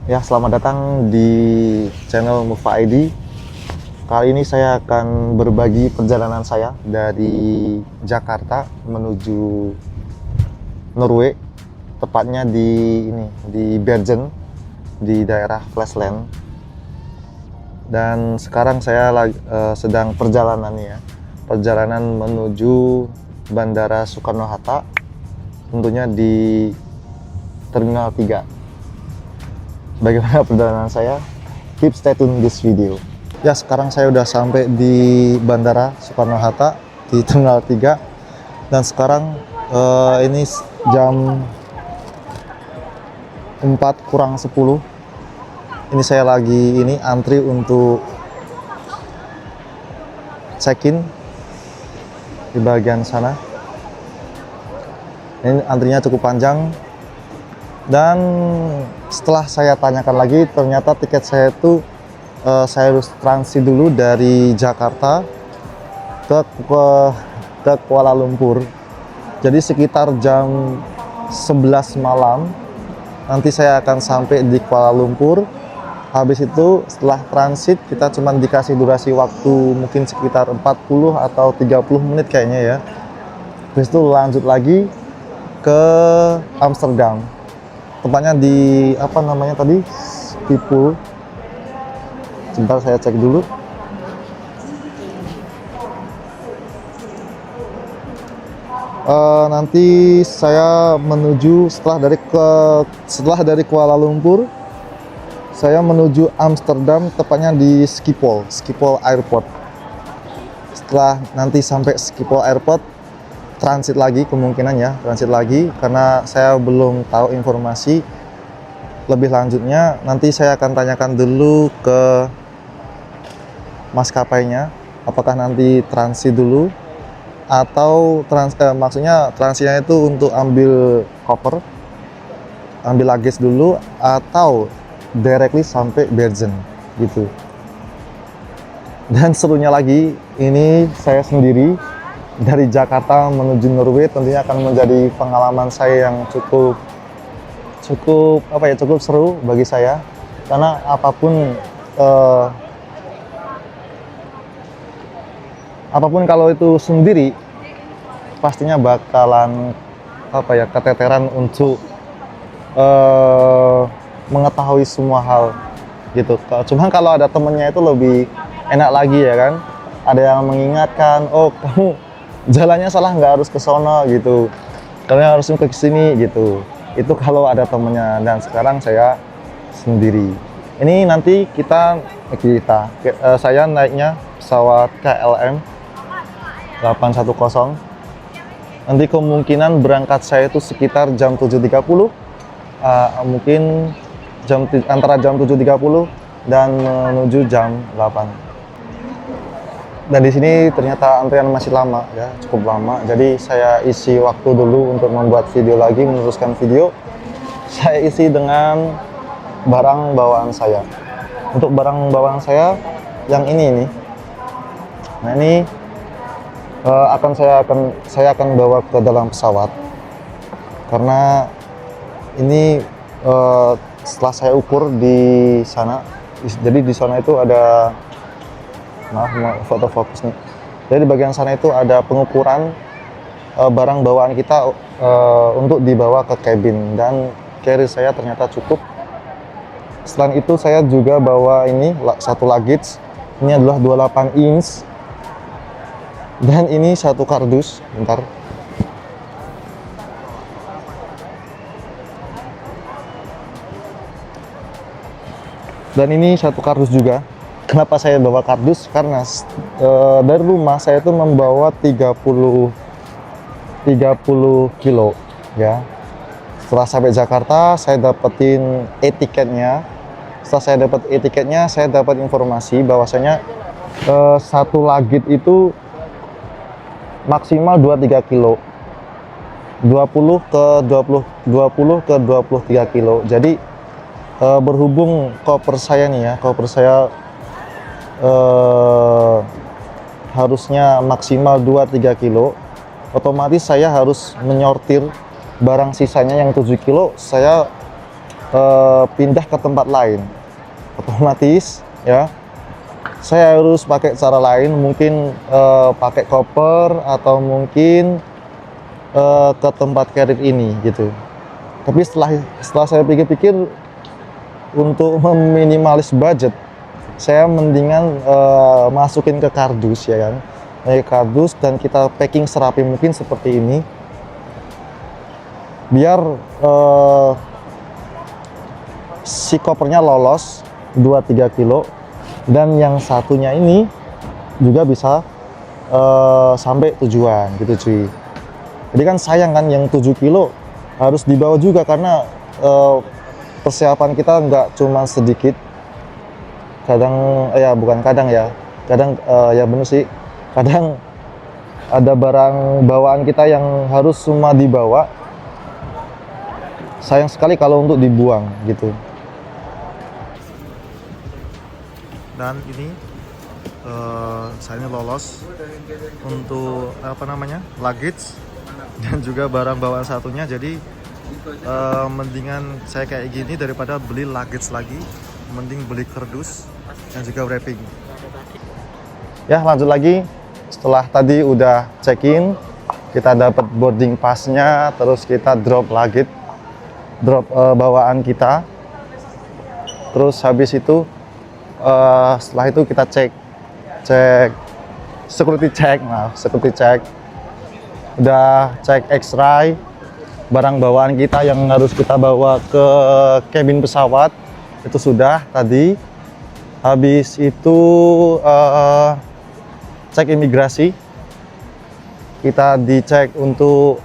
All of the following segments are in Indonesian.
Ya, selamat datang di channel Mufa ID. Kali ini saya akan berbagi perjalanan saya dari Jakarta menuju Norway, tepatnya di Bergen, di daerah Flesland. Dan sekarang saya sedang perjalanan menuju Bandara Soekarno-Hatta, tentunya di Terminal 3. Bagaimana perjalanan saya? Keep stay tune this video. Ya, sekarang saya udah sampai di Bandara Soekarno-Hatta di Terminal 3. Dan sekarang ini jam 4:40. Ini saya lagi antri untuk check-in di bagian sana. Ini antrinya cukup panjang. Dan setelah saya tanyakan lagi, ternyata tiket saya itu saya harus transit dulu dari Jakarta ke Kuala Lumpur. Jadi sekitar jam 11 malam nanti saya akan sampai di Kuala Lumpur. Habis itu setelah transit kita cuma dikasih durasi waktu mungkin sekitar 40 atau 30 menit kayaknya ya. Habis itu lanjut lagi ke Amsterdam. Tempatnya di apa namanya tadi? Schiphol. Sebentar saya cek dulu. Nanti saya menuju setelah dari Kuala Lumpur, saya menuju Amsterdam, tepatnya di Schiphol Airport. Setelah nanti sampai Schiphol Airport, transit lagi karena saya belum tahu informasi lebih lanjutnya. Nanti saya akan tanyakan dulu ke maskapainya apakah nanti transit dulu atau maksudnya transitnya itu untuk ambil koper, ambil luggage dulu, atau directly sampai Bergen gitu. Dan serunya lagi, ini saya sendiri dari Jakarta menuju Norway, tentunya akan menjadi pengalaman saya yang cukup seru bagi saya, karena apapun kalau itu sendiri pastinya bakalan keteteran untuk mengetahui semua hal gitu. Cuma kalau ada temennya itu lebih enak lagi ya kan, ada yang mengingatkan, oh kamu jalannya salah, nggak harus ke sono gitu, kalian harus ke sini gitu. Itu kalau ada temennya. Dan sekarang saya sendiri. Ini nanti saya naiknya pesawat KLM 810. Nanti kemungkinan berangkat saya itu sekitar jam 7.30, mungkin antara jam 7.30 dan menuju jam 8. Dan di sini ternyata antrian masih lama ya, cukup lama. Jadi saya isi waktu dulu untuk membuat video lagi, meneruskan video. Saya isi dengan barang bawaan saya. Untuk barang bawaan saya yang ini. Nah, ini saya akan bawa ke dalam pesawat. Karena ini setelah saya ukur di sana, jadi di sana itu ada, maaf foto fokus nih. Jadi di bagian sana itu ada pengukuran barang bawaan kita untuk dibawa ke cabin, dan carry saya ternyata cukup. Selain itu saya juga bawa ini satu luggage. Ini adalah 28 inch. Dan ini satu kardus, bentar. Dan ini satu kardus juga. Kenapa saya bawa kardus? Karena dari rumah saya itu membawa 30 kilo ya. Setelah sampai Jakarta, saya dapetin e-tiketnya. Setelah saya dapat e-tiketnya, saya dapat informasi bahwasanya satu luggage itu maksimal 23 kilo. 20 ke 23 kilo. Jadi berhubung koper saya harusnya maksimal 2-3 kilo, otomatis saya harus menyortir barang sisanya yang 7 kilo. Saya pindah ke tempat lain, otomatis ya saya harus pakai cara lain, mungkin pakai koper atau mungkin ke tempat karir ini gitu. Tapi setelah saya pikir-pikir, untuk meminimalis budget, saya mendingan masukin ke kardus ya kan, kardus, dan kita packing serapi mungkin seperti ini, biar si kopernya lolos 2-3 kilo, dan yang satunya ini juga bisa sampai tujuan gitu cuy. Jadi kan sayang kan, yang 7 kilo harus dibawa juga, karena persiapan kita nggak cuma sedikit. Kadang ya bukan kadang ya, kadang ya bener sih, kadang ada barang bawaan kita yang harus semua dibawa. Sayang sekali kalau untuk dibuang gitu. Dan ini saya lolos untuk apa namanya, luggage dan juga barang bawaan satunya. Jadi mendingan saya kayak gini daripada beli luggage lagi, mending beli kardus dan juga wrapping. Ya lanjut lagi, setelah tadi udah check in, kita dapat boarding passnya, terus kita drop luggage, drop bawaan kita, terus habis itu setelah itu kita cek security check, udah cek X-ray barang bawaan kita yang harus kita bawa ke kabin pesawat, itu sudah tadi. Habis itu cek imigrasi, kita dicek untuk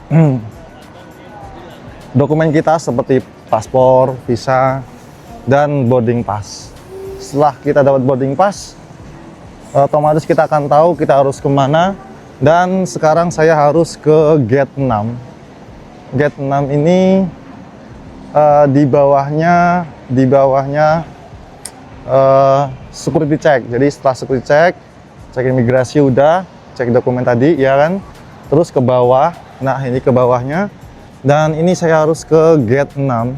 dokumen kita seperti paspor, visa, dan boarding pass. Setelah kita dapat boarding pass, otomatis kita akan tahu kita harus kemana. Dan sekarang saya harus ke gate 6. Gate 6 ini di bawahnya security check. Jadi setelah security check, cek imigrasi udah, cek dokumen tadi ya kan, terus ke bawah. Nah ini ke bawahnya, dan ini saya harus ke gate 6.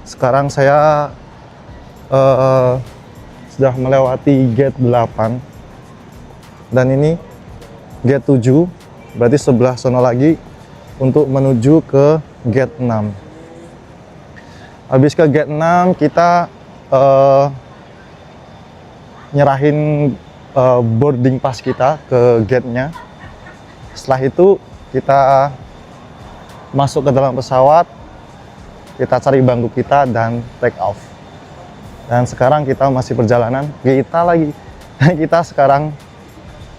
Sekarang saya sudah melewati gate 8, dan ini gate 7, berarti sebelah sono lagi untuk menuju ke gate 6. Habis ke gate 6, kita nyerahin boarding pass kita ke gate-nya. Setelah itu kita masuk ke dalam pesawat, kita cari bangku kita dan take off. Dan sekarang kita masih perjalanan, kita sekarang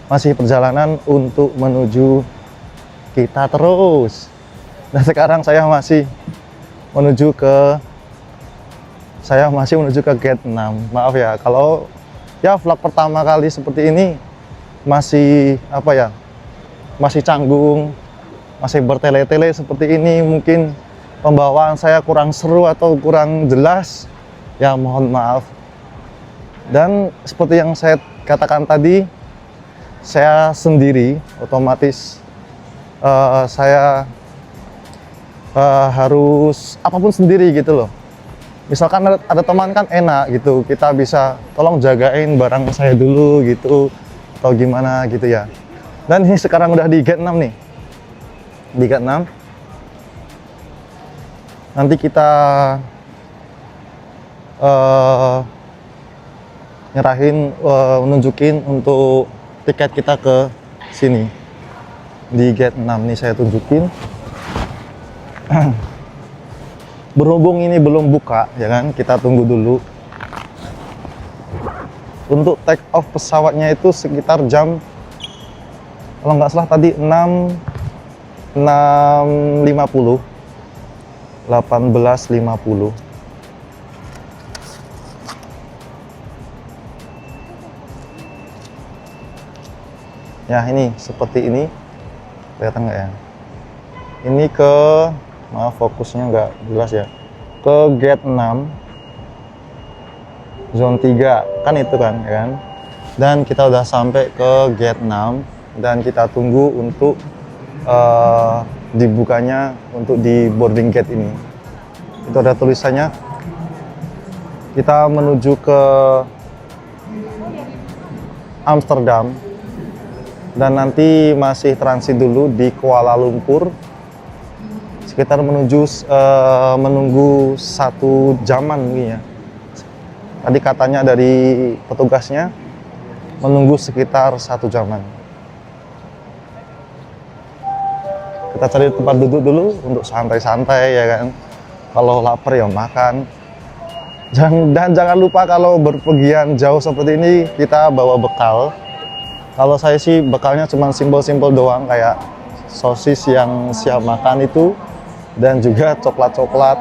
masih perjalanan untuk menuju kita terus. Dan sekarang saya masih menuju ke gate 6. Maaf ya kalau ya vlog pertama kali seperti ini masih apa ya, masih canggung, masih bertele-tele seperti ini. Mungkin pembawaan saya kurang seru atau kurang jelas, ya mohon maaf. Dan seperti yang saya katakan tadi, saya sendiri, otomatis saya harus apapun sendiri gitu loh. Misalkan ada teman kan enak gitu, kita bisa tolong jagain barang saya dulu gitu, atau gimana gitu ya. Dan ini sekarang udah di gate 6 nih, di gate 6. Nanti kita nyerahin, nunjukin untuk tiket kita ke sini di gate 6 nih, saya tunjukin. Berhubung ini belum buka ya kan, kita tunggu dulu. Untuk take off pesawatnya itu sekitar jam, kalau nggak salah tadi 18.50. Ya ini seperti ini, kelihatan nggak ya? Ini ke, maaf fokusnya nggak jelas ya, ke gate 6 zone 3 kan itu kan ya kan. Dan kita udah sampai ke gate 6 dan kita tunggu untuk dibukanya untuk di boarding gate ini. Itu ada tulisannya. Kita menuju ke Amsterdam dan nanti masih transit dulu di Kuala Lumpur sekitar menunggu 1 jaman mungkin ya. Tadi katanya dari petugasnya menunggu sekitar 1 jaman. Kita cari tempat duduk dulu untuk santai-santai ya kan. Kalau lapar ya makan. Dan jangan lupa kalau berpergian jauh seperti ini kita bawa bekal. Kalau saya sih bekalnya cuma simpel-simpel doang, kayak sosis yang siap makan itu dan juga coklat-coklat.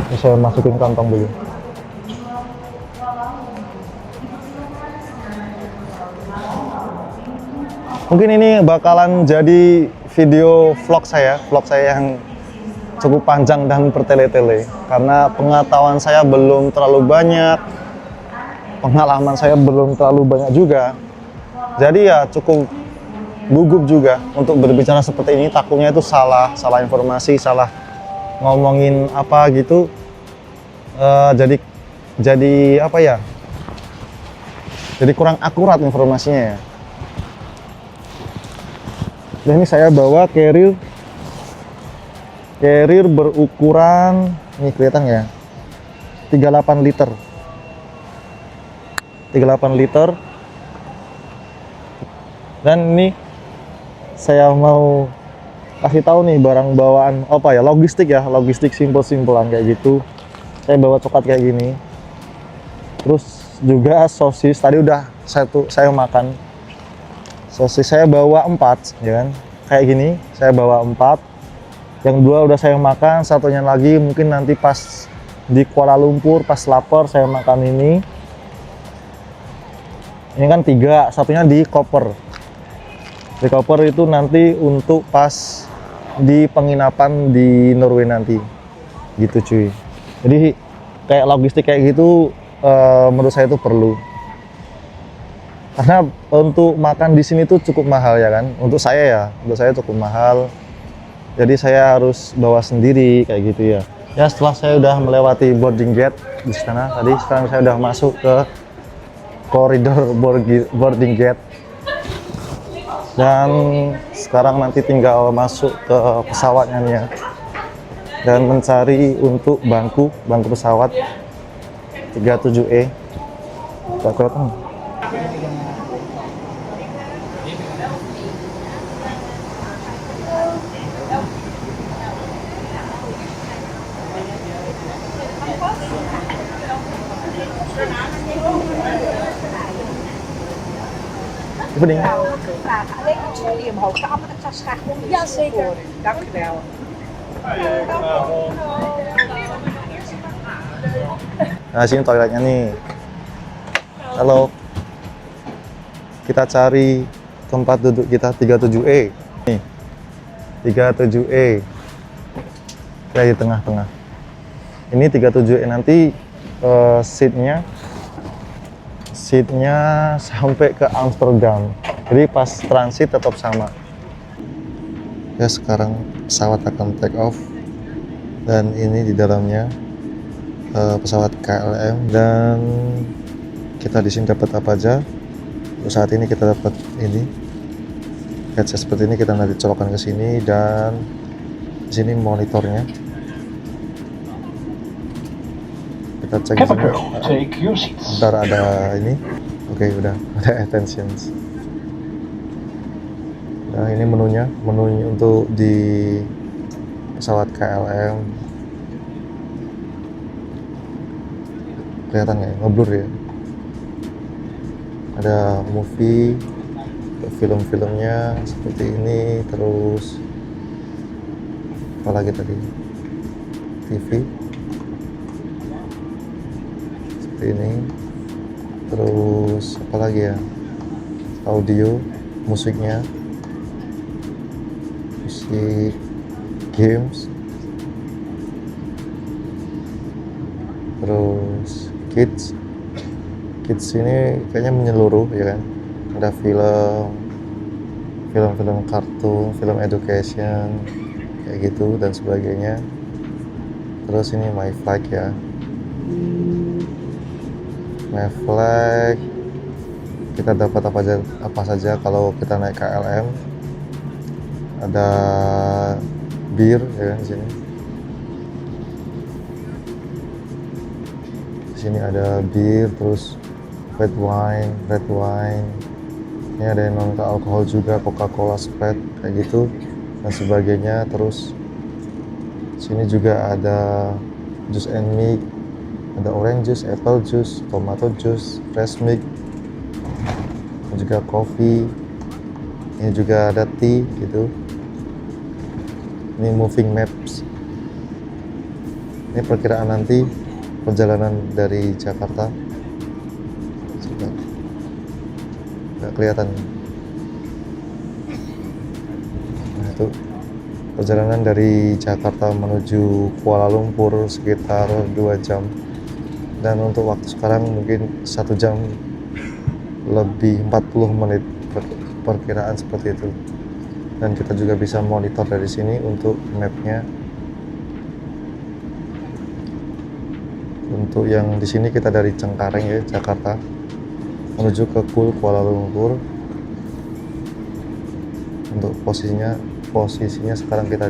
Ini saya masukin kantong dulu. Mungkin ini bakalan jadi video vlog saya yang cukup panjang dan bertele-tele karena pengetahuan saya belum terlalu banyak, pengalaman saya belum terlalu banyak juga. Jadi ya cukup gugup juga untuk berbicara seperti ini, takutnya itu salah informasi, salah ngomongin apa gitu. Jadi apa ya? Jadi kurang akurat informasinya ya. Dan ini saya bawa carrier berukuran, ini kelihatan ya, 38 liter. 38 liter. Dan ini saya mau kasih tahu nih barang bawaan apa ya, logistik simpel-simpelan kayak gitu. Saya bawa coklat kayak gini. Terus juga sosis tadi udah saya makan. Sosis saya bawa 4 ya kan. Kayak gini, saya bawa 4. Yang 2 udah saya makan, satunya lagi mungkin nanti pas di Kuala Lumpur pas lapar saya makan ini. Ini kan 3, satunya di koper. Di koper itu nanti untuk pas di penginapan di Norway nanti. Gitu cuy. Jadi kayak logistik kayak gitu menurut saya itu perlu. Karena untuk makan di sini tuh cukup mahal ya kan. Untuk saya cukup mahal. Jadi saya harus bawa sendiri kayak gitu ya. Ya setelah saya udah melewati boarding gate di sana tadi, sekarang saya udah masuk ke koridor boarding gate. Dan sekarang nanti tinggal masuk ke pesawatnya nih ya. Dan mencari untuk bangku pesawat 37E. Gak kelihatan. Bening. Ja, zeker. Dank u wel. Nah, sini toiletnya nih. Halo. Kita cari tempat duduk kita 37E. Nih. 37E. Kayak di tengah-tengah. Ini 37E nanti seatnya sampai ke Amsterdam. Jadi pas transit tetap sama. Ya sekarang pesawat akan take off dan ini di dalamnya pesawat KLM dan kita di sini dapat apa aja. Untuk saat ini kita dapat ini headset seperti ini, kita nanti colokkan ke sini dan di sini monitornya. Kita cek di sini. Ntar ada ini. Oke, udah ada attentions. Nah, ini menunya untuk di pesawat KLM. Kelihatan nggak? Ngeblur ya. Ada movie, film-filmnya seperti ini, terus apa lagi tadi? TV seperti ini, terus apa lagi ya? Audio, musiknya. Games, terus kids ini kayaknya menyeluruh ya kan, ada film kartun, film education kayak gitu dan sebagainya. Terus ini my flag ya. My flag. Kita dapat apa saja kalau kita naik KLM. Ada bir ya kan di sini. Di sini ada bir, terus red wine. Ini ada yang non alkohol juga, Coca-Cola, Sprite kayak gitu dan sebagainya. Terus sini juga ada juice and milk, ada orange juice, apple juice, tomato juice, fresh milk, dan juga coffee. Ini juga ada tea gitu. Ini moving maps. Ini perkiraan nanti perjalanan dari Jakarta. Nggak kelihatan. Nah, itu perjalanan dari Jakarta menuju Kuala Lumpur sekitar 2 jam, dan untuk waktu sekarang mungkin 1 jam lebih 40 menit perkiraan seperti itu. Dan kita juga bisa monitor dari sini untuk mapnya. Untuk yang di sini kita dari Cengkareng ya, Jakarta menuju ke Kuala Lumpur. Untuk posisinya sekarang kita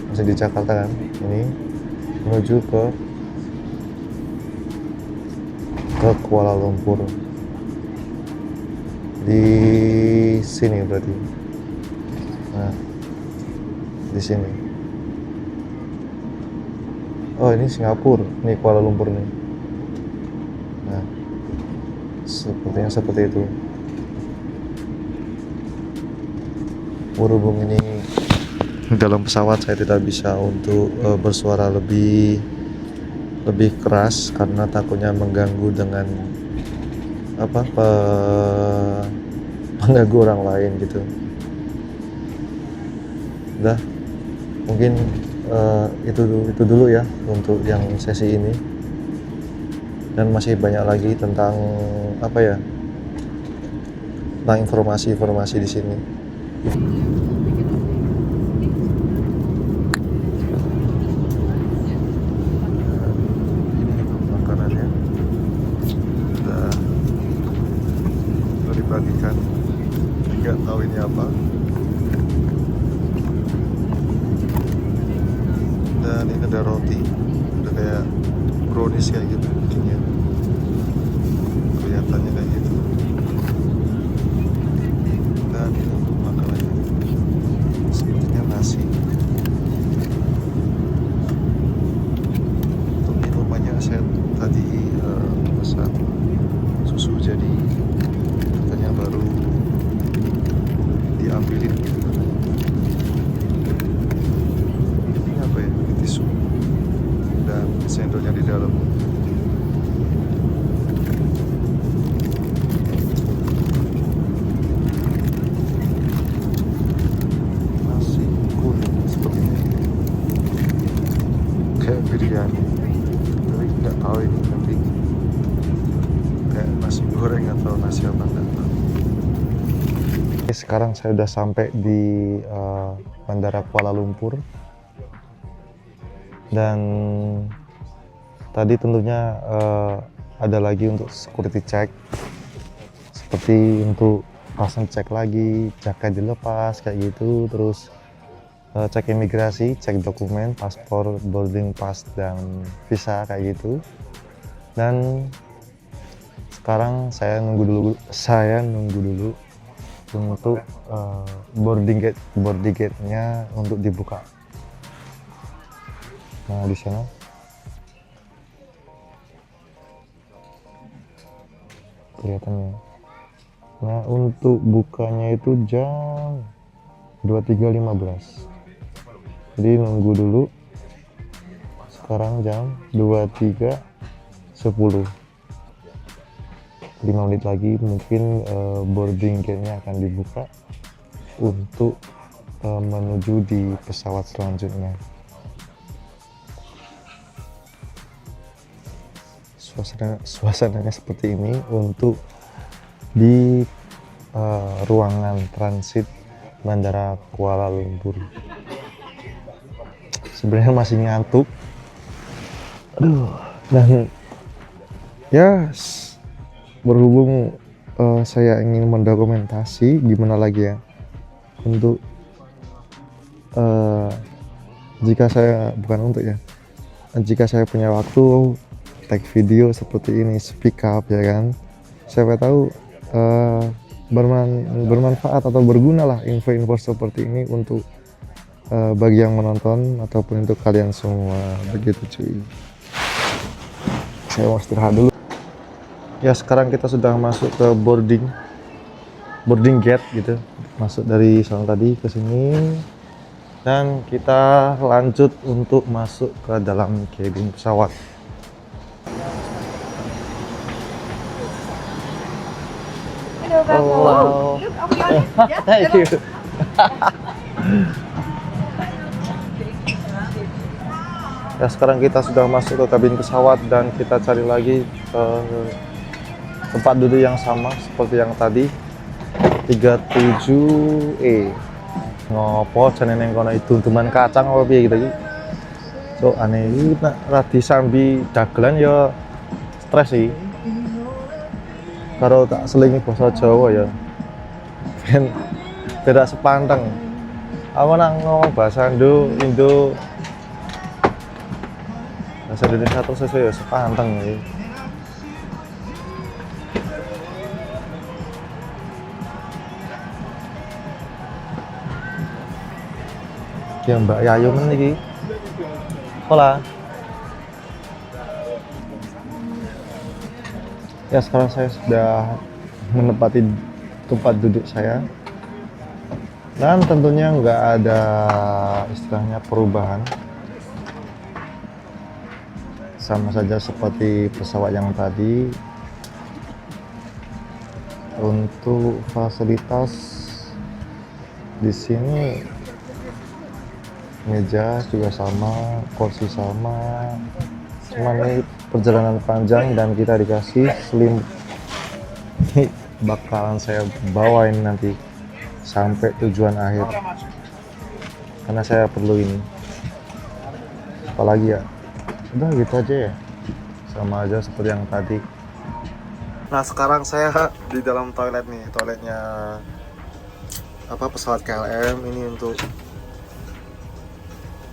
masih di Jakarta kan. Ini menuju ke Kuala Lumpur. Di sini berarti. Nah, di sini. Oh, ini Singapura, ini Kuala Lumpur nih. Nah, sepertinya seperti itu. Berhubung ini dalam pesawat, saya tidak bisa untuk bersuara lebih keras karena takutnya mengganggu dengan mengganggu orang lain gitu. Udah, mungkin itu dulu ya untuk yang sesi ini, dan masih banyak lagi tentang tentang informasi di sini. Ini makanannya udah dibagikan, nggak tahu ini apa. Dan ini ada roti, udah kayak brownies kayak gitu bikinnya, kelihatannya kayak gitu. Dan ini untuk makanannya sepertinya nasi. Untuk minumannya saya tadi pesan susu, jadi katanya baru diambilin gitu. Tisu dan sendoknya di dalam. Nasi kuning sepertinya, kayak biryani, tapi nggak tahu ini nanti kayak nasi goreng atau nasi apa, nggak tahu. Sekarang saya udah sampai di Bandara Kuala Lumpur. Dan tadi tentunya ada lagi untuk security check, seperti untuk pasang cek lagi, jaket dilepas kayak gitu, terus cek imigrasi, cek dokumen, paspor, boarding pass, dan visa kayak gitu. Dan sekarang saya nunggu dulu untuk boarding gate-nya untuk dibuka. Nah, di sana kelihatannya. Nah, untuk bukanya itu jam 23.15. Jadi nunggu dulu. Sekarang jam 23.10. 5 menit lagi mungkin boarding gate-nya akan dibuka untuk menuju di pesawat selanjutnya. Suasananya seperti ini untuk di ruangan transit Bandara Kuala Lumpur. Sebenarnya masih ngantuk Aduh, dan ya berhubung saya ingin mendokumentasi gimana lagi ya untuk eh, jika saya bukan untuk ya jika saya punya waktu take video seperti ini, speak up ya kan, siapa tahu eh, bermanfaat atau berguna lah info-info seperti ini untuk bagi yang menonton ataupun untuk kalian semua, begitu cuy. Saya mau istirahat dulu ya. Sekarang kita sudah masuk ke boarding gate gitu, masuk dari sana tadi ke sini, dan kita lanjut untuk masuk ke dalam cabin pesawat. Hello, Babu. Hello. Look, I'll be honest. Yeah, Thank hello. you. Ya, sekarang kita sudah masuk ke kabin pesawat dan kita cari lagi tempat duduk yang sama seperti yang tadi, 37E. Ngopo jenenge kono itu teman kacang apa piye gitu iki. So aneh iki nek radi sambi dagelan ya stres sih. Karo tak selingi basa Jawa ya. Ben beda sepanteng. Aku nang ngomong bahasa Indo bahasa Indonesia terus sesuai ya sepanteng ya. Ya Mbak Yayu men iki. Hola. Ya sekarang saya sudah menempati tempat duduk saya. Dan tentunya nggak ada istilahnya perubahan. Sama saja seperti pesawat yang tadi. Untuk fasilitas di sini meja juga sama, kursi sama. Cuman ini perjalanan panjang dan kita dikasih selimut. Ini bakalan saya bawain nanti sampai tujuan akhir. Karena saya perlu ini. Apalagi ya. Udah gitu aja ya, sama aja seperti yang tadi. Nah sekarang saya di dalam toilet nih, toiletnya pesawat KLM ini. Untuk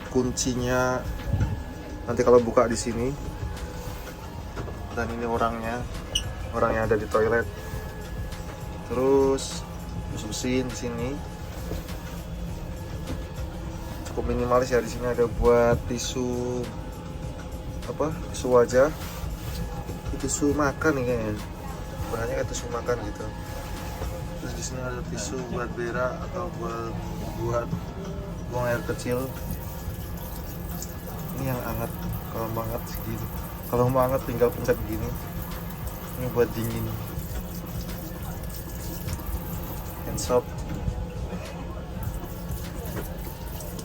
kuncinya nanti kalau buka di sini, dan ini orangnya ada di toilet. Terus bersihin di sini cukup minimalis ya. Di sini ada buat tisu tisu wajah, tisu makan nih kayaknya, bahannya kayak tisu makan gitu. Terus di sini ada tisu buat berak atau buat buang air kecil. Ini yang hangat, kalau mau hangat segini, kalau mau hangat tinggal pencet gini. Ini buat dingin. Hand soap,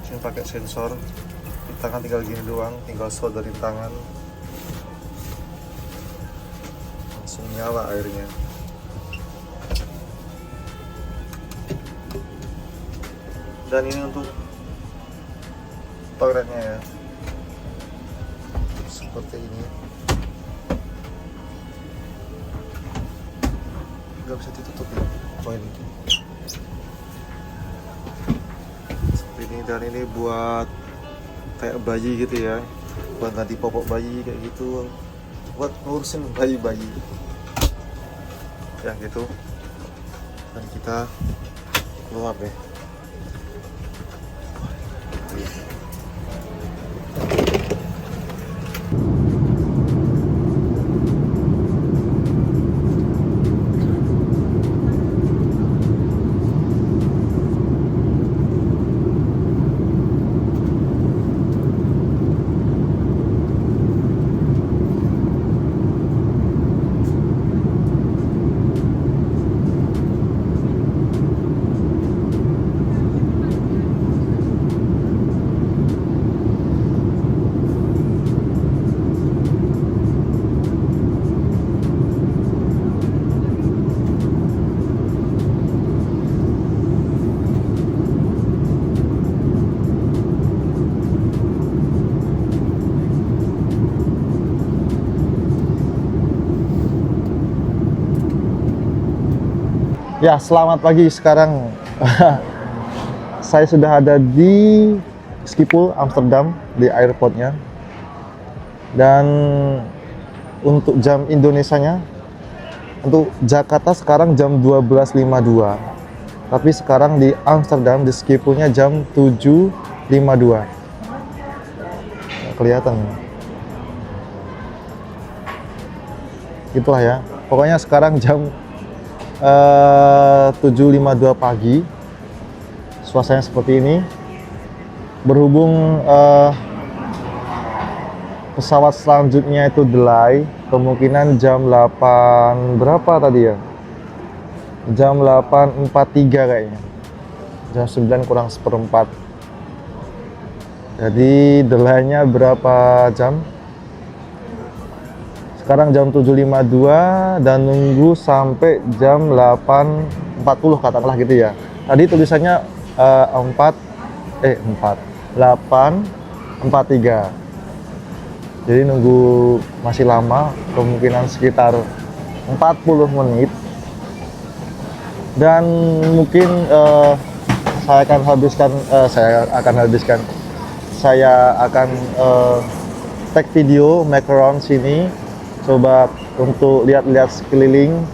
sini pakai sensor. Di tangan tinggal gini doang, tinggal sodorin tangan, langsung nyala airnya. Dan ini untuk toiletnya ya, seperti ini. Gak bisa ditutup ya, ini seperti ini. Dan ini buat kayak bayi gitu ya, buat ganti popok bayi kayak gitu, buat ngurusin bayi-bayi ya gitu. Dan kita keluar deh. Ya, selamat pagi. Sekarang saya sudah ada di Schiphol, Amsterdam, di airportnya. Dan untuk jam Indonesianya, untuk Jakarta sekarang jam 12.52. Tapi sekarang di Amsterdam, di Schipholnya jam 7.52. Kelihatan. Itulah ya. Pokoknya sekarang jam 7.52 pagi. Suasananya seperti ini. Berhubung pesawat selanjutnya itu delay, kemungkinan jam 8 berapa tadi ya? Jam 8.43 kayaknya. Jam 9 kurang seperempat. Jadi delaynya berapa jam? Sekarang jam 7.52 dan nunggu sampai jam 8.40 katakanlah gitu ya. Tadi tulisannya 8.43. Jadi nunggu masih lama, kemungkinan sekitar 40 menit. Dan mungkin saya akan take video make around sini, coba untuk lihat-lihat sekeliling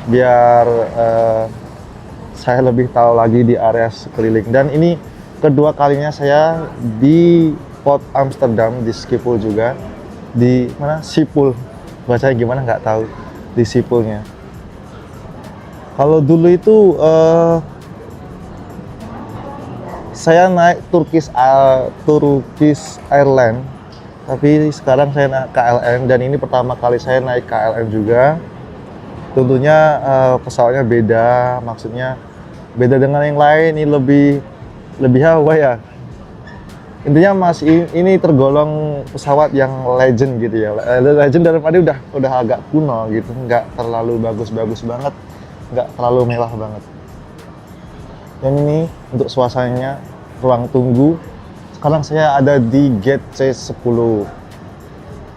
biar saya lebih tahu lagi di area sekeliling. Dan ini kedua kalinya saya di Port Amsterdam, di Schiphol juga, di mana Schiphol, bacanya gimana nggak tahu, di Schipholnya. Kalau dulu itu saya naik Turkish Airlines, tapi sekarang saya naik KLM dan ini pertama kali saya naik KLM juga. Tentunya pesawatnya beda, maksudnya beda dengan yang lain. Ini lebih apa ya? Intinya ini tergolong pesawat yang legend gitu ya. Legend dalam arti udah agak kuno gitu, nggak terlalu bagus-bagus banget, nggak terlalu mewah banget. Dan ini untuk suasananya, ruang tunggu. Sekarang saya ada di gate C10.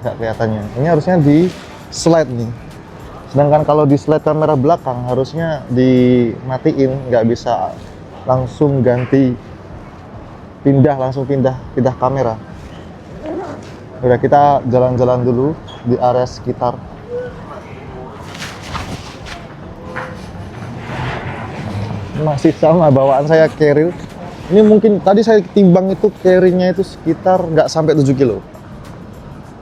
Nggak kelihatannya. Ini harusnya di slide nih. Sedangkan kalau di slide kamera belakang harusnya dimatiin, nggak bisa langsung langsung pindah kamera. Udah, kita jalan-jalan dulu di area sekitar. Masih sama bawaan saya carrier. Ini mungkin tadi saya timbang itu carry-nya itu sekitar nggak sampai 7 kilo.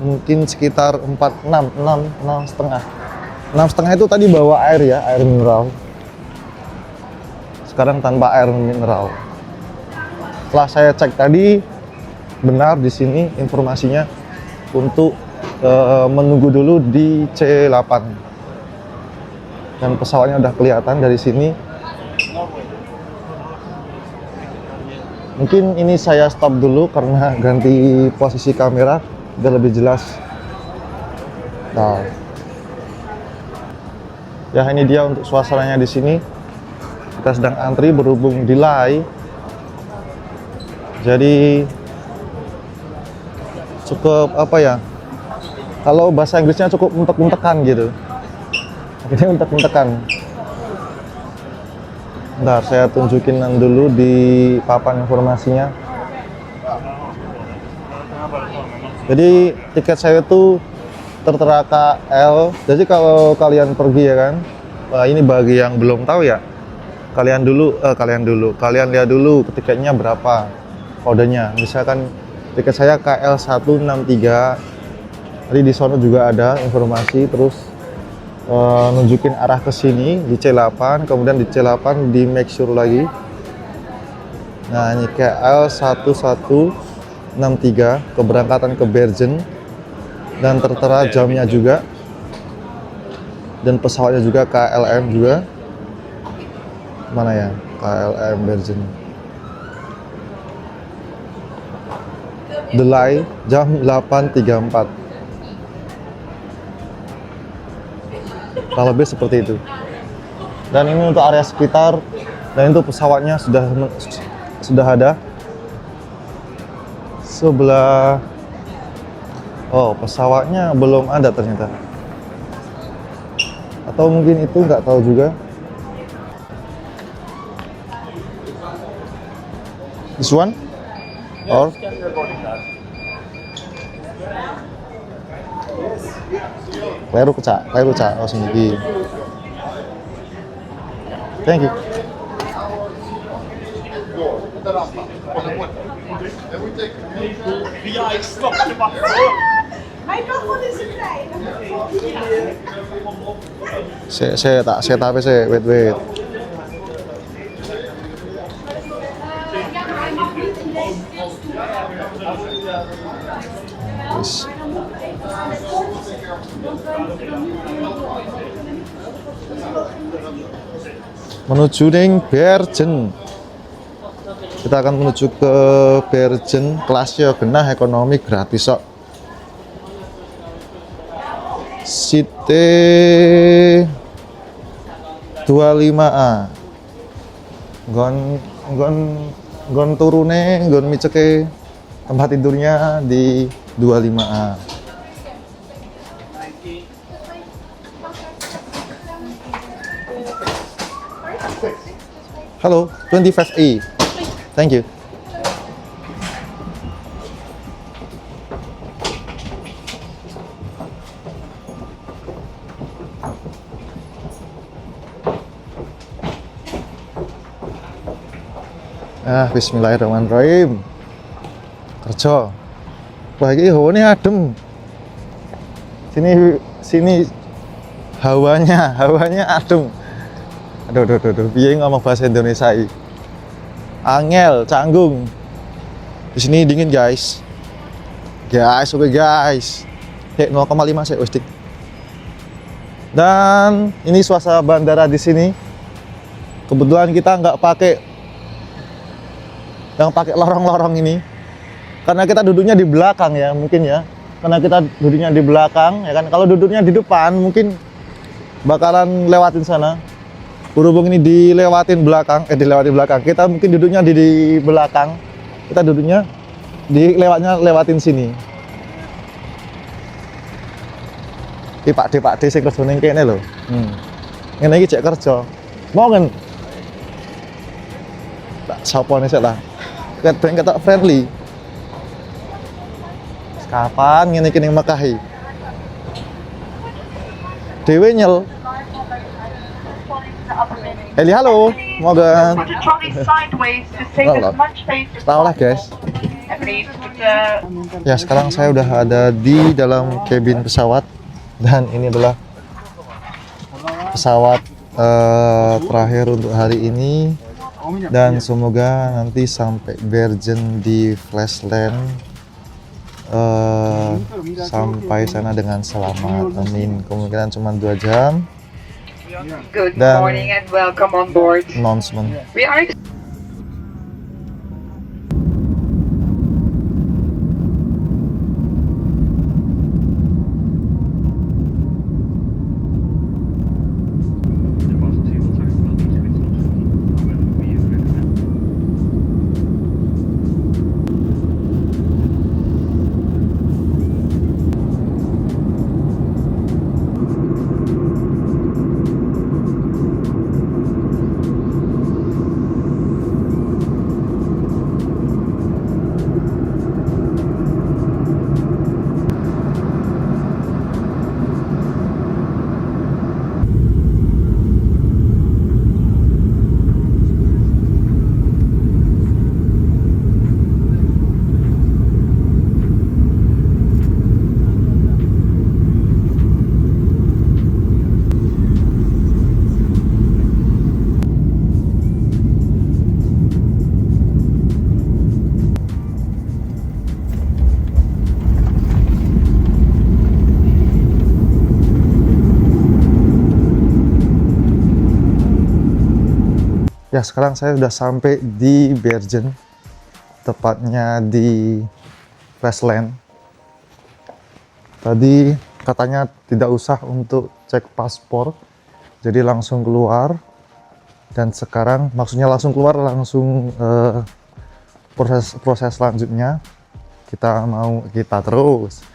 Mungkin sekitar 6,5 itu tadi bawa air ya, air mineral. Sekarang tanpa air mineral. Setelah saya cek tadi, benar di sini informasinya untuk menunggu dulu di C8. Dan pesawatnya udah kelihatan dari sini. Mungkin ini saya stop dulu karena ganti posisi kamera biar lebih jelas. Nah, ya ini dia untuk suasananya di sini. Kita sedang antri berhubung delay. Jadi cukup apa ya? Kalau bahasa Inggrisnya cukup untek-untekan gitu. Ini untek-untekan. Bentar, saya tunjukin dulu di papan informasinya. Jadi tiket saya itu tertera KL. Jadi kalau kalian pergi ya kan, ini bagi yang belum tahu ya, kalian lihat dulu tiketnya berapa, kodenya. Misalkan tiket saya KL163. Tadi di sono juga ada informasi, terus nunjukin arah ke sini di C8, kemudian di C8 di make sure lagi. Nah, ini KL1163 keberangkatan ke Bergen dan tertera jamnya juga. Dan pesawatnya juga KLM juga. Mana ya? KLM Bergen. Delay jam 8.34. Kalau lebih seperti itu. Dan ini untuk area sekitar, dan itu pesawatnya sudah ada. Sebelah, oh pesawatnya belum ada ternyata. Atau mungkin itu, nggak tahu juga. This one? Or? Kleru cak. Oh sini. Thank you. Microphone is erbij. Saya tak set HP saya. Wait. Yes. Menuju ning Bergen. Kita akan menuju ke Bergen, kelasnya genah ekonomi gratis kok. Site 25A. Gon turune, gon miceke tempat tidurnya di 25A. Halo, 25A. Thank you. Bismillahirrahmanirrahim. Kerja. Wah, ini hawanya adem. Sini hawanya adem. Aduh. Piye ngomong bahasa Indonesia iki? Angel, canggung. Di sini dingin, guys. Oke, guys. 0,5 sih, Ustik. Dan ini suasana bandara di sini. Kebetulan kita nggak pakai yang pakai lorong-lorong ini, karena kita duduknya di belakang ya, mungkin ya. Karena kita duduknya di belakang, ya kan. Kalau duduknya di depan, mungkin bakalan lewatin sana. Berhubung ini dilewatin belakang. Kita mungkin duduknya di belakang. Kita duduknya lewatin sini. Pak D sing kerja ning kene lho. Ngene iki cek kerja. Mau kan? Tak sapone sik lah. Kadang ketok friendly. Kapan ngene iki ning Mekah. Dewe nyel. Eli, halo, Morgan. Tahu lah guys. Ya, sekarang saya udah ada di dalam kabin pesawat dan ini adalah pesawat terakhir untuk hari ini, dan semoga nanti sampai Bergen di Flashland sampai sana dengan selamat. Amin. Kemungkinan cuma 2 jam. Good Dan morning and welcome on board. Announcement. We are Ya, sekarang saya sudah sampai di Bergen, tepatnya di Flashland. Tadi katanya tidak usah untuk cek paspor, jadi langsung keluar. Dan sekarang maksudnya langsung keluar, langsung proses selanjutnya kita terus.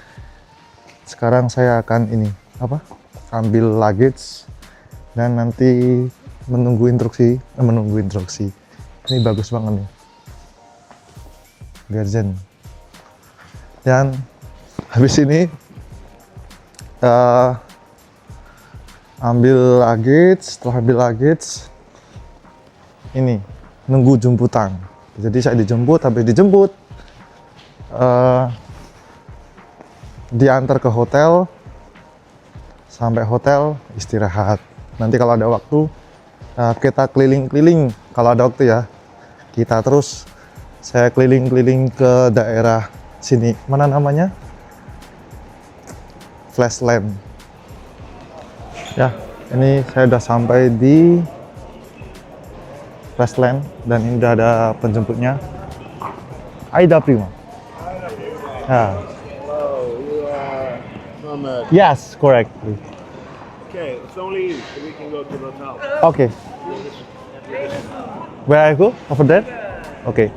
Sekarang saya akan ambil luggage dan nanti menunggu instruksi. Ini bagus banget nih. Virgin. Dan habis ini ambil luggage. Setelah ambil luggage, ini nunggu jemputan. Jadi saya dijemput, habis dijemput diantar ke hotel, sampai hotel istirahat. Nanti kalau ada waktu kita keliling-keliling, kalau ada waktu ya kita terus, saya keliling-keliling ke daerah sini, mana namanya, Flashland ya. Ini saya udah sampai di Flashland dan ini udah ada penjemputnya, Aida Prima ya. Hello, you are from Yes, correct. okay, it's only you, so we can go to the hotel. Okay. Where I go? Over there? Okay.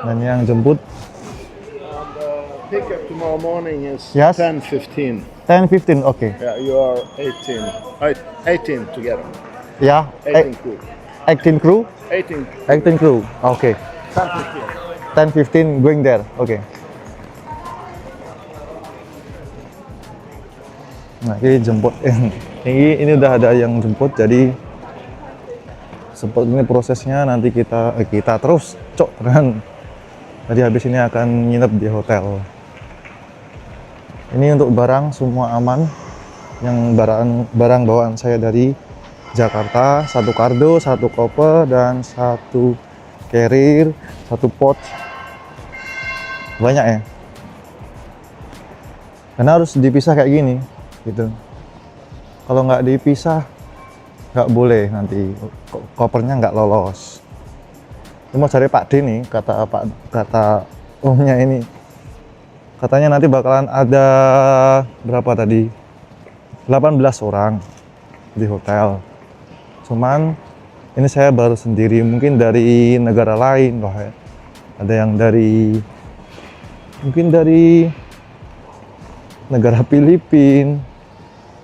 Dan yang jemput Pickup tomorrow morning is Yes. 10:15. 10:15, okay. Yeah, you are 18 together. Ya, 18 crew. 18 crew? 18. 18 crew, okay. 10:15 going there, okay. Nah, ini jemput. ini udah ada yang jemput, jadi seperti ini prosesnya. Nanti kita terus kan. Jadi habis ini akan nginep di hotel. Ini untuk barang semua aman. Yang barang bawaan saya dari Jakarta, 1 kardo, 1 koper, dan 1 carrier, 1 pouch. Banyak ya. Karena harus dipisah kayak gini, gitu. Kalau nggak dipisah, nggak boleh, nanti kopernya nggak lolos. Ini mau cari Pak D nih, kata omnya ini. Katanya nanti bakalan ada berapa tadi? 18 orang di hotel. Cuman ini saya baru sendiri, mungkin dari negara lain loh ya. Ada yang mungkin dari negara Filipina,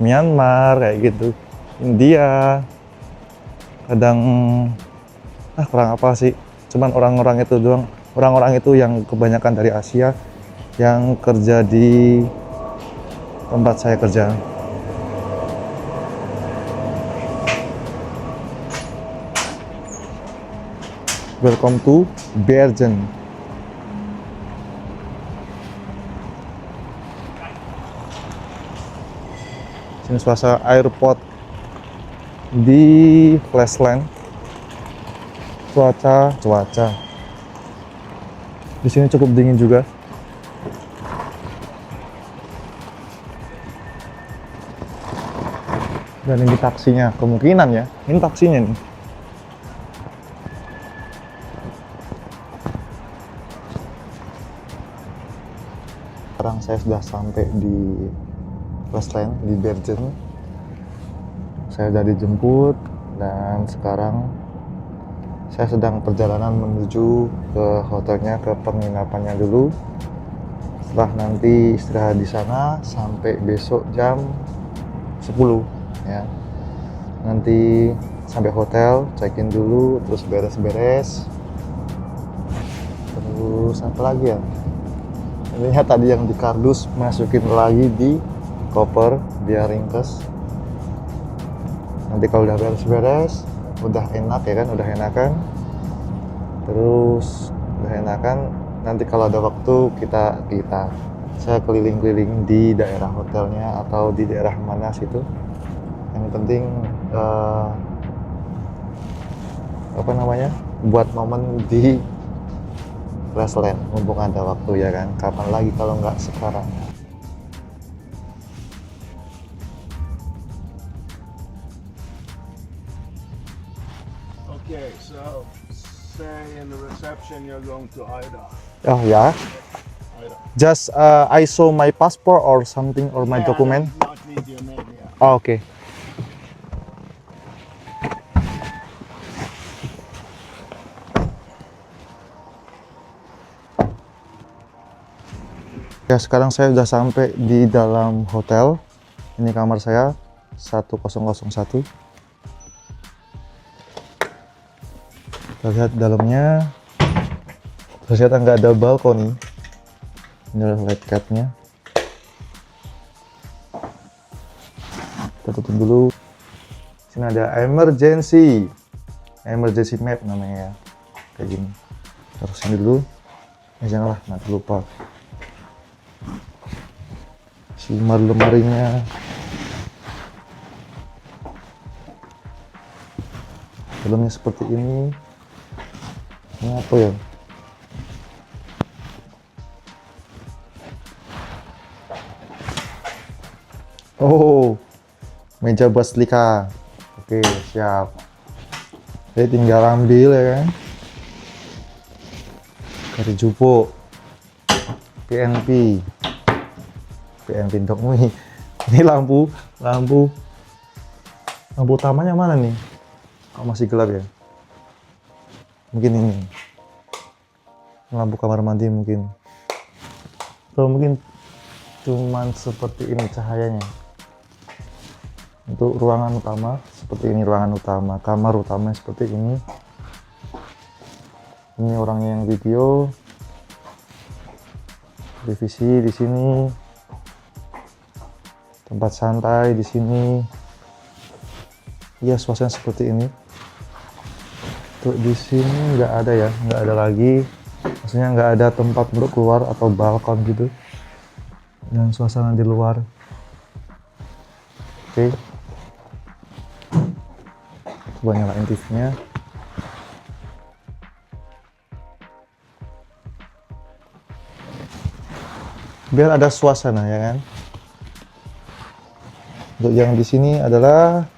Myanmar kayak gitu, India. Kadang kurang apa sih? Cuman orang-orang itu doang. Orang-orang itu yang kebanyakan dari Asia yang kerja di tempat saya kerja. Welcome to Virgin. Sini suasana airport di Flashland. Cuaca di sini cukup dingin juga. Dan ini taksinya, kemungkinan ya, ini taksinya nih. Sekarang saya sudah sampai di Flashland, di Virgin. Saya sudah dijemput dan sekarang saya sedang perjalanan menuju ke hotelnya, ke penginapannya dulu. Setelah nanti istirahat di sana sampai besok jam 10 ya. Nanti sampai hotel, check-in dulu, terus beres-beres. Terus apa lagi ya? Lihat tadi yang di kardus, masukin lagi di koper biar ringkes. Nanti kalau udah beres-beres, udah enak ya kan, udah enakan. Terus udah enakan, nanti kalau ada waktu saya keliling-keliling di daerah hotelnya atau di daerah mana situ. Yang penting buat momen di Flashland, mumpung ada waktu ya kan. Kapan lagi kalau nggak sekarang. Okay, so say in the reception you're going to Aida. Oh ya, Aida. just I show my passport or something or my document. Not need your name, yeah. Oh, okay. Ya, sekarang saya sudah sampai di dalam hotel. Ini kamar saya 1001. Kita lihat dalamnya. Ternyata nggak ada balkoni. Ini adalah light card-nya. Kita tutup dulu. Sini ada emergency map namanya ya, kayak gini. Terus ini dulu. Janganlah nanti lupa. Lemarinya. Dalamnya seperti ini. Ini apa ya? Oh, meja buat setrika. Oke, siap. Jadi tinggal ambil ya kan. Kari jupo. PNP dok nih. Ini lampu utamanya mana nih? Kok masih gelap ya? Mungkin ini. Lampu kamar mandi mungkin. Atau mungkin cuman seperti ini cahayanya. Untuk ruangan utama seperti ini, ruangan utama, kamar utama seperti ini. Ini orangnya yang video. Televisi di sini. Tempat santai di sini. Ya, suasana seperti ini. Untuk di sini nggak ada ya, nggak ada lagi. Maksudnya nggak ada tempat untuk keluar atau balkon gitu. Dan suasana di luar. Oke. Coba nyalain TV-nya. Biar ada suasana ya kan. Untuk yang di sini adalah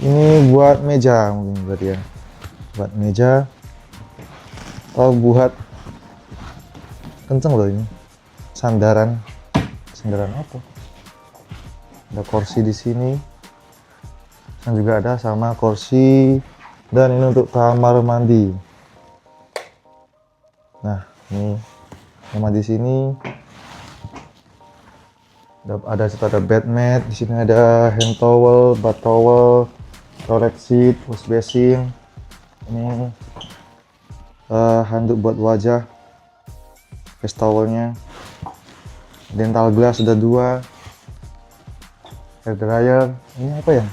ini buat meja mungkin berarti ya. Buat meja atau buat kenceng loh ini. Sandaran apa? Ada kursi di sini. Dan juga ada sama kursi, dan ini untuk kamar mandi. Nah, ini kamar di sini. Ada bed mat, di sini ada hand towel, bath towel, toilet seat, wash basin. Ini handuk buat wajah, face towelnya. Dental glass ada 2. Hair dryer. Ini apa ya?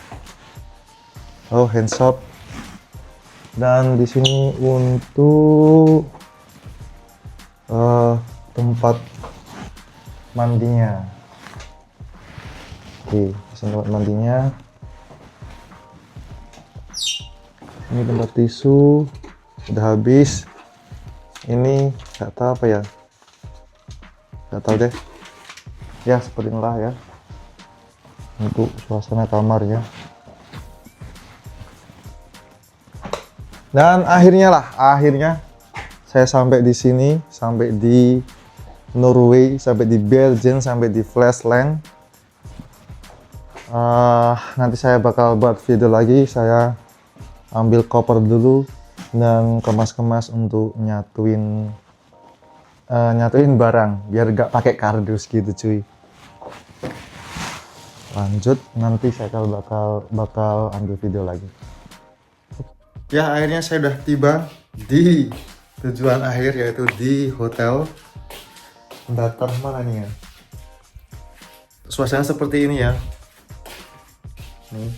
Oh, hand soap. Dan di sini untuk tempat mandinya. Oke, di sini tempat mandinya. Ini tempat tisu. Udah habis. Ini nggak tahu apa ya? Nggak tahu deh. Ya, seperti inilah ya. Untuk suasana kamar ya. Dan akhirnya saya sampai di sini, sampai di Norway, sampai di Bergen, sampai di Flesland. Nanti saya bakal buat video lagi. Saya ambil koper dulu dan kemas-kemas untuk nyatuin barang biar gak pakai kardus gitu cuy. Lanjut, nanti saya bakal ambil video lagi. Ya, akhirnya saya udah tiba di tujuan akhir, yaitu di hotel. Datang mana nih ya? Suasana seperti ini ya. Nih,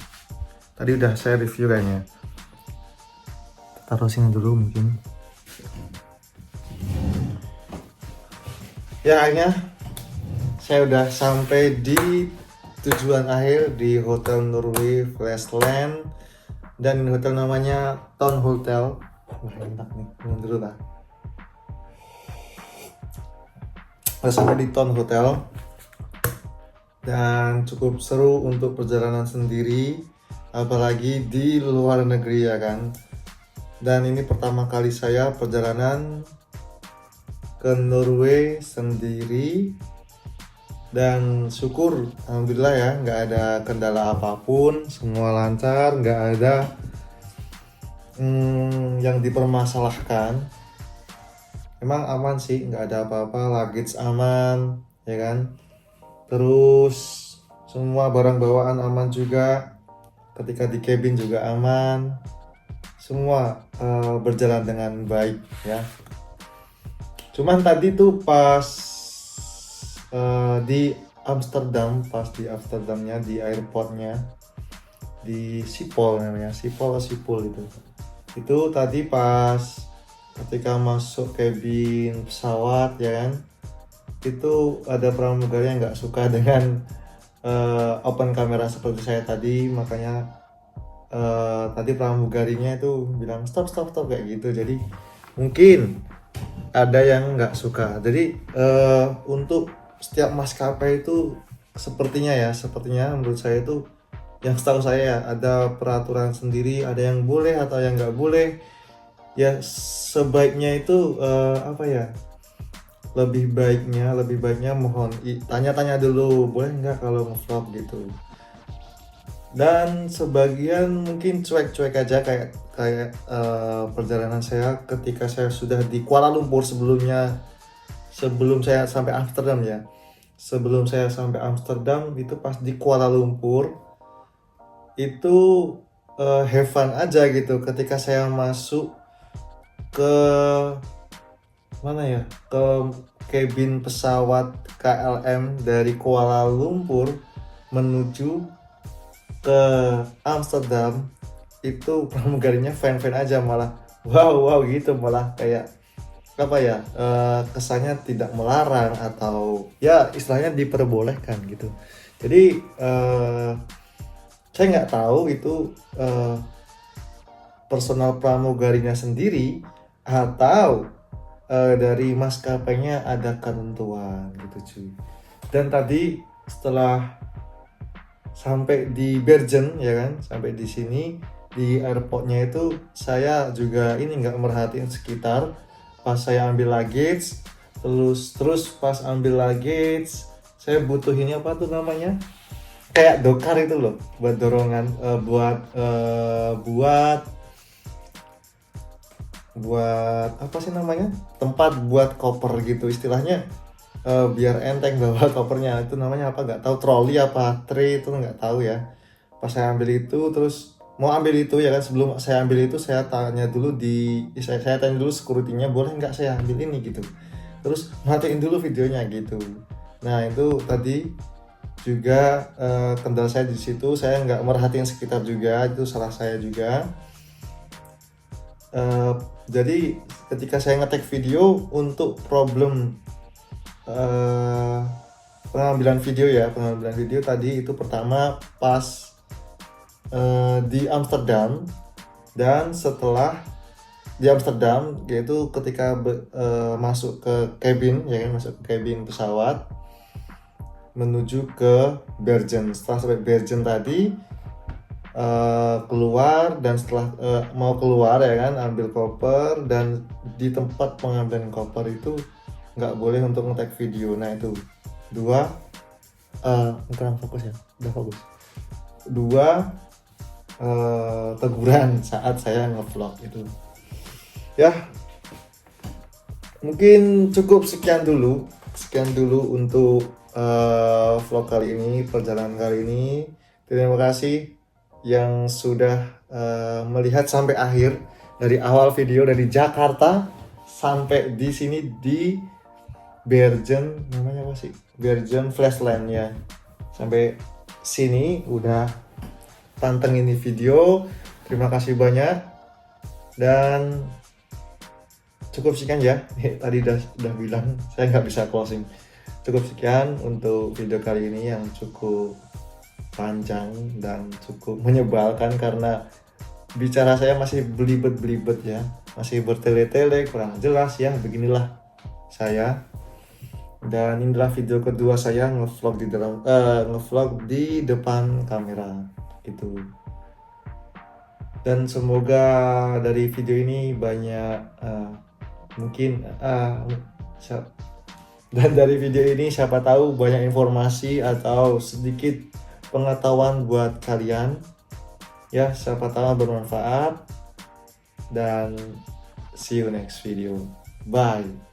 tadi udah saya review kayaknya. Taruh sini dulu mungkin. Ya, akhirnya saya udah sampai di tujuan akhir di Hotel Norway Flesland. Dan hotel namanya Town Hotel. Wah, enak nih, minum dulu lah. Udah sampai di Town Hotel. Dan cukup seru untuk perjalanan sendiri, apalagi di luar negeri ya kan. Dan ini pertama kali saya perjalanan ke Norway sendiri. Dan syukur, alhamdulillah ya, nggak ada kendala apapun, semua lancar, nggak ada yang dipermasalahkan. Emang aman sih, nggak ada apa-apa, luggage aman, ya kan. Terus semua barang bawaan aman juga, ketika di cabin juga aman, semua berjalan dengan baik ya. Cuman tadi tuh pas di Amsterdamnya, di airportnya, di Schiphol namanya, Schiphol itu tadi pas ketika masuk kabin pesawat ya kan, itu ada pramugari yang nggak suka dengan open kamera seperti saya tadi, makanya tadi pramugarinya itu bilang stop kayak gitu. Jadi mungkin ada yang nggak suka. Jadi untuk setiap maskapai itu sepertinya menurut saya itu, yang setahu saya ada peraturan sendiri, ada yang boleh atau yang nggak boleh. Ya sebaiknya itu lebih baiknya mohon tanya-tanya dulu, boleh nggak kalau nge-vlog gitu. Dan sebagian mungkin cuek-cuek aja kayak perjalanan saya ketika saya sudah di Kuala Lumpur sebelum saya sampai Amsterdam ya. Sebelum saya sampai Amsterdam itu pas di Kuala Lumpur itu have fun aja gitu ketika saya masuk ke ke kabin pesawat KLM dari Kuala Lumpur menuju ke Amsterdam. Itu pramugarinya fan-fan aja, malah wow gitu, malah kayak kesannya tidak melarang atau ya istilahnya diperbolehkan gitu. Jadi saya nggak tahu itu personal pramugarinya sendiri atau dari maskapainya ada ketentuan gitu cuy. Dan tadi setelah sampai di Bergen ya kan, sampai di sini di airportnya itu saya juga nggak merhatiin sekitar pas saya ambil luggage. Terus pas ambil luggage saya butuh ini apa tuh namanya, kayak dokar itu loh, buat dorongan, buat apa sih namanya, tempat buat koper gitu istilahnya, biar enteng bawa kopernya. Itu namanya apa nggak tahu, troli apa tray itu nggak tahu ya. Pas saya ambil itu, terus mau ambil itu ya kan, sebelum saya ambil itu saya tanya dulu saya tanya dulu security-nya, boleh nggak saya ambil ini gitu, terus matiin dulu videonya gitu. Nah itu tadi juga kendala saya di situ, saya nggak merhatiin sekitar juga, itu salah saya juga. Jadi ketika saya ngetek video untuk problem pengambilan video tadi itu pertama pas di Amsterdam, dan setelah di Amsterdam yaitu ketika masuk ke kabin ya kan, masuk ke kabin pesawat menuju ke Bergen. Setelah sampai Bergen tadi keluar, dan setelah mau keluar ya kan, ambil koper, dan di tempat pengambilan koper itu nggak boleh untuk nge-tag video. Nah itu kurang fokus ya, udah fokus. Teguran saat saya nge-vlog itu ya. Mungkin cukup sekian dulu untuk vlog kali ini, perjalanan kali ini. Terima kasih yang sudah melihat sampai akhir, dari awal video dari Jakarta sampai di sini di Bergen, namanya apa sih, Bergen Flashland ya. Sampai sini udah tanteng ini video. Terima kasih banyak, dan cukup sekian ya. Tadi udah bilang saya nggak bisa closing. Cukup sekian untuk video kali ini yang cukup panjang dan cukup menyebalkan, karena bicara saya masih belibet ya, masih bertele-tele, kurang jelas ya. Beginilah saya. Dan inilah video kedua saya nge-vlog di depan kamera gitu. Dan semoga dari video ini banyak dan dari video ini siapa tahu banyak informasi atau sedikit pengetahuan buat kalian ya, siapa tahu bermanfaat. Dan see you next video, bye.